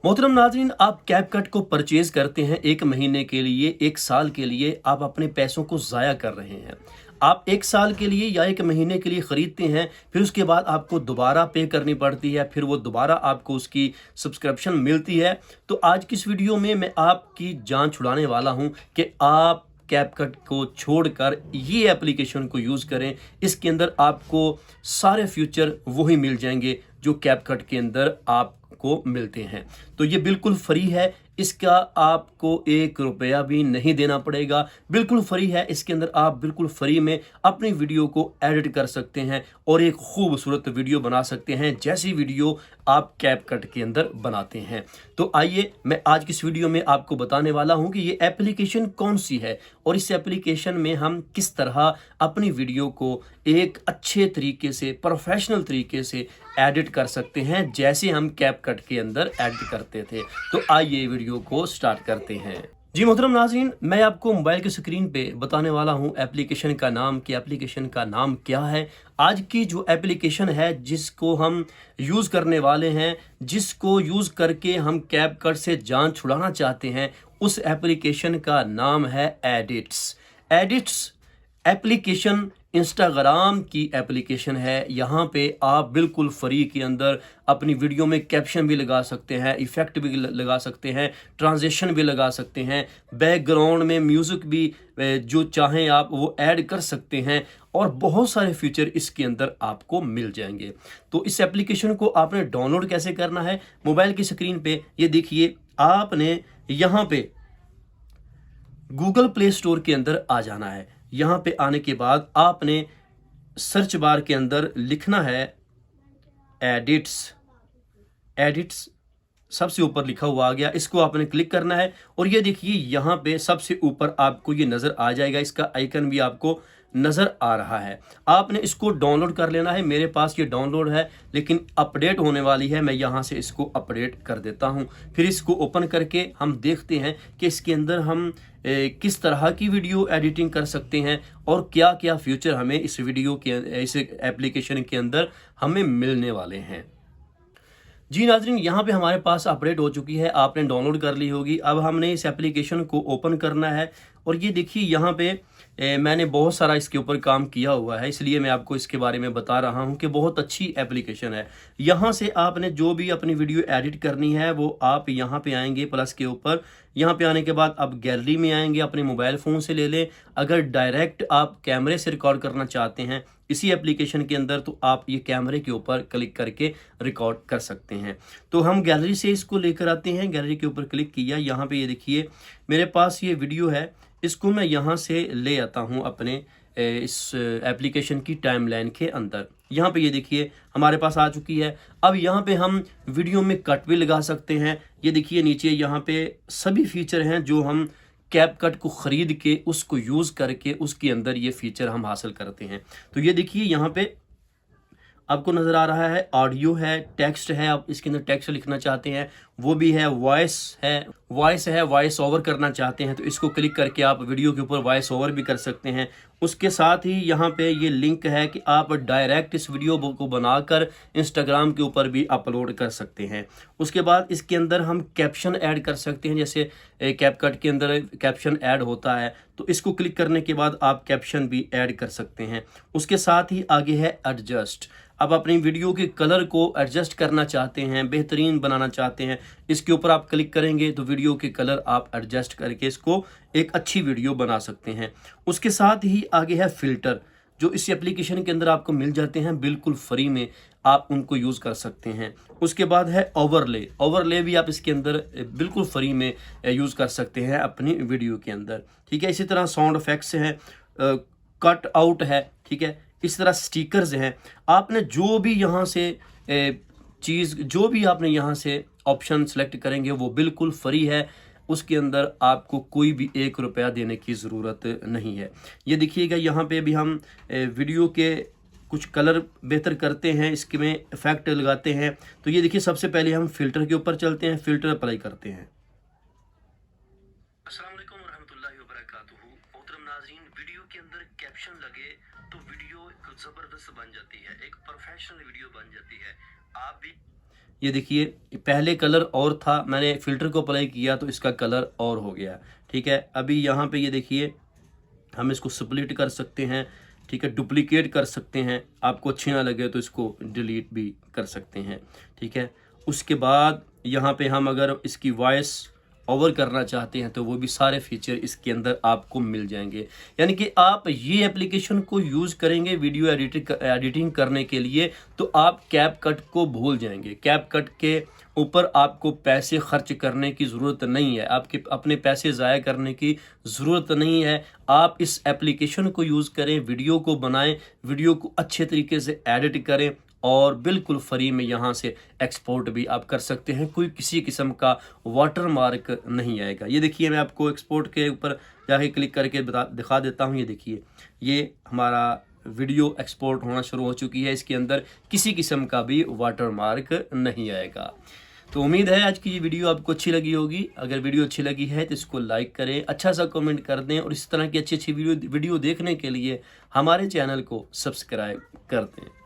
मोहतरम नाज़रीन, आप कैपकट को परचेज़ करते हैं 1 महीने के लिए, 1 साल के लिए आप अपने पैसों को ज़ाया कर रहे हैं। आप 1 साल के लिए या 1 महीने के लिए ख़रीदते हैं, फिर उसके बाद आपको दोबारा पे करनी पड़ती है, फिर वो दोबारा आपको उसकी सब्सक्रिप्शन मिलती है। तो आज की इस वीडियो में मैं आपकी जान छुड़ाने वाला हूँ कि आप कैपकट को छोड़कर ये एप्लीकेशन को यूज़ करें। इसके अंदर आपको सारे फीचर वही मिल जाएंगे जो कैपकट के अंदर आपको मिलते हैं। तो ये बिल्कुल फ्री है, इसका आपको 1 रुपया भी नहीं देना पड़ेगा, बिल्कुल फ्री है। इसके अंदर आप बिल्कुल फ्री में अपनी वीडियो को एडिट कर सकते हैं और एक खूबसूरत वीडियो बना सकते हैं, जैसी वीडियो आप कैपकट के अंदर बनाते हैं। तो आइए मैं आज की इस वीडियो में आपको बताने वाला हूं कि ये एप्लीकेशन कौन सी है और इस एप्लीकेशन में हम किस तरह अपनी वीडियो को एक अच्छे तरीके से, प्रोफेशनल तरीके से एडिट कर सकते हैं, जैसे हम कैपकट के अंदर एडिट करते थे। तो आइए वीडियो को स्टार्ट करते हैं। जी मोहतरम नाज़रीन, मैं आपको मोबाइल की स्क्रीन पे बताने वाला हूं एप्लीकेशन का नाम, कि एप्लीकेशन का नाम क्या है। आज की जो एप्लीकेशन है जिसको हम यूज़ करने वाले हैं, जिसको यूज़ करके हम कैपकट से जान छुड़ाना चाहते हैं, उस एप्लीकेशन का नाम है एडिट्स। एडिट्स एप्लीकेशन इंस्टाग्राम की एप्लीकेशन है। यहाँ पे आप बिल्कुल फ्री के अंदर अपनी वीडियो में कैप्शन भी लगा सकते हैं, इफ़ेक्ट भी लगा सकते हैं, ट्रांजिशन भी लगा सकते हैं, बैकग्राउंड में म्यूज़िक भी जो चाहें आप वो ऐड कर सकते हैं और बहुत सारे फीचर इसके अंदर आपको मिल जाएंगे। तो इस एप्लीकेशन को आपने डाउनलोड कैसे करना है, मोबाइल की स्क्रीन पे ये देखिए, आपने यहाँ पे गूगल प्ले स्टोर के अंदर आ जाना है। यहाँ पे आने के बाद आपने सर्च बार के अंदर लिखना है एडिट्स। एडिट्स सबसे ऊपर लिखा हुआ आ गया, इसको आपने क्लिक करना है और ये देखिए यहाँ पे सबसे ऊपर आपको ये नज़र आ जाएगा, इसका आइकन भी आपको नज़र आ रहा है। आपने इसको डाउनलोड कर लेना है। मेरे पास ये डाउनलोड है लेकिन अपडेट होने वाली है, मैं यहाँ से इसको अपडेट कर देता हूँ। फिर इसको ओपन करके हम देखते हैं कि इसके अंदर हम किस तरह की वीडियो एडिटिंग कर सकते हैं और क्या क्या फीचर हमें इस वीडियो के, इस एप्लीकेशन के अंदर हमें मिलने वाले हैं। जी नाज़रीन, यहाँ पे हमारे पास अपडेट हो चुकी है, आपने डाउनलोड कर ली होगी। अब हमने इस एप्लीकेशन को ओपन करना है और ये देखिए यहाँ पे मैंने बहुत सारा इसके ऊपर काम किया हुआ है, इसलिए मैं आपको इसके बारे में बता रहा हूँ कि बहुत अच्छी एप्लीकेशन है। यहाँ से आपने जो भी अपनी वीडियो एडिट करनी है वो आप यहाँ पे आएंगे प्लस के ऊपर। यहाँ पे आने के बाद आप गैलरी में आएंगे, अपने मोबाइल फ़ोन से ले लें। अगर डायरेक्ट आप कैमरे से रिकॉर्ड करना चाहते हैं इसी एप्लीकेशन के अंदर, तो आप ये कैमरे के ऊपर क्लिक करके रिकॉर्ड कर सकते हैं। तो हम गैलरी से इसको लेकर आते हैं, गैलरी के ऊपर क्लिक किया, यहाँ पे ये देखिए मेरे पास ये वीडियो है, इसको मैं यहाँ से ले आता हूँ अपने इस एप्लीकेशन की टाइमलाइन के अंदर। यहाँ पे ये देखिए हमारे पास आ चुकी है। अब यहाँ पे हम वीडियो में कट भी लगा सकते हैं। ये देखिए नीचे यहाँ पे सभी फीचर हैं जो हम कैपकट को ख़रीद के उसको यूज़ करके उसके अंदर ये फीचर हम हासिल करते हैं। तो ये देखिए यहाँ पे आपको नज़र आ रहा है, ऑडियो है, टेक्स्ट है, आप इसके अंदर टेक्स्ट लिखना चाहते हैं वो भी है, वॉइस है, वॉइस ओवर करना चाहते हैं तो इसको क्लिक करके आप वीडियो के ऊपर वॉइस ओवर भी कर सकते हैं। उसके साथ ही यहाँ पे ये लिंक है कि आप डायरेक्ट इस वीडियो को बनाकर इंस्टाग्राम के ऊपर भी अपलोड कर सकते हैं। उसके बाद इसके अंदर हम कैप्शन ऐड कर सकते हैं, जैसे कैपकट के अंदर कैप्शन ऐड होता है तो इसको क्लिक करने के बाद आप कैप्शन भी ऐड कर सकते हैं। उसके साथ ही आगे है एडजस्ट। आप अपनी वीडियो के कलर को एडजस्ट करना चाहते हैं, बेहतरीन बनाना चाहते हैं, इसके ऊपर आप क्लिक करेंगे तो वीडियो के कलर आप एडजस्ट करके इसको एक अच्छी वीडियो बना सकते हैं। उसके साथ ही आगे है फ़िल्टर, जो इस एप्लीकेशन के अंदर आपको मिल जाते हैं बिल्कुल फ्री में, आप उनको यूज़ कर सकते हैं। उसके बाद है ओवरले। ओवरले भी आप इसके अंदर बिल्कुल फ्री में यूज़ कर सकते हैं अपनी वीडियो के अंदर, ठीक है। इसी तरह साउंड इफेक्ट्स हैं, कट आउट है, ठीक है। इस तरह स्टिकर्स हैं। आपने जो भी यहाँ से जो भी आपने यहाँ से ऑप्शन सेलेक्ट करेंगे वो बिल्कुल फ्री है, उसके अंदर आपको कोई भी 1 रुपया देने की ज़रूरत नहीं है। ये देखिएगा यहाँ पे भी हम वीडियो के कुछ कलर बेहतर करते हैं, इसके में इफ़ेक्ट लगाते हैं। तो ये देखिए सबसे पहले हम फ़िल्टर के ऊपर चलते हैं, फ़िल्टर अप्लाई करते हैं। अस्सलाम वालेकुम रहमतुल्लाहि व बरकातुहू। मोहतरम नाज़रीन, वीडियो के अंदर कैप्शन लगे तो वीडियो ज़बरदस्त बन जाती है, एक प्रोफेशनल वीडियो बन जाती है। आप भी ये देखिए पहले कलर और था, मैंने फ़िल्टर को अप्लाई किया तो इसका कलर और हो गया। ठीक है, अभी यहाँ पे ये देखिए हम इसको स्प्लिट कर सकते हैं। ठीक है, डुप्लीकेट कर सकते हैं, आपको अच्छी ना लगे तो इसको डिलीट भी कर सकते हैं। ठीक है, उसके बाद यहाँ पे हम अगर इसकी वॉइस ओवर करना चाहते हैं तो वो भी सारे फीचर इसके अंदर आपको मिल जाएंगे। यानी कि आप ये एप्लीकेशन को यूज़ करेंगे वीडियो एडिटिंग करने के लिए तो आप कैपकट को भूल जाएंगे। कैपकट के ऊपर आपको पैसे खर्च करने की ज़रूरत नहीं है, आपके अपने पैसे ज़ाया करने की ज़रूरत नहीं है। आप इस एप्लीकेशन को यूज़ करें, वीडियो को बनाएं, वीडियो को अच्छे तरीके से एडिट करें और बिल्कुल फ्री में यहाँ से एक्सपोर्ट भी आप कर सकते हैं। कोई किसी किस्म का वाटर मार्क नहीं आएगा। ये देखिए मैं आपको एक्सपोर्ट के ऊपर जाके क्लिक करके दिखा देता हूँ। ये देखिए ये हमारा वीडियो एक्सपोर्ट होना शुरू हो चुकी है, इसके अंदर किसी किस्म का भी वाटर मार्क नहीं आएगा। तो उम्मीद है आज की ये वीडियो आपको अच्छी लगी होगी। अगर वीडियो अच्छी लगी है तो इसको लाइक करें, अच्छा सा कमेंट कर दें और इस तरह की अच्छी अच्छी वीडियो देखने के लिए हमारे चैनल को सब्सक्राइब कर दें।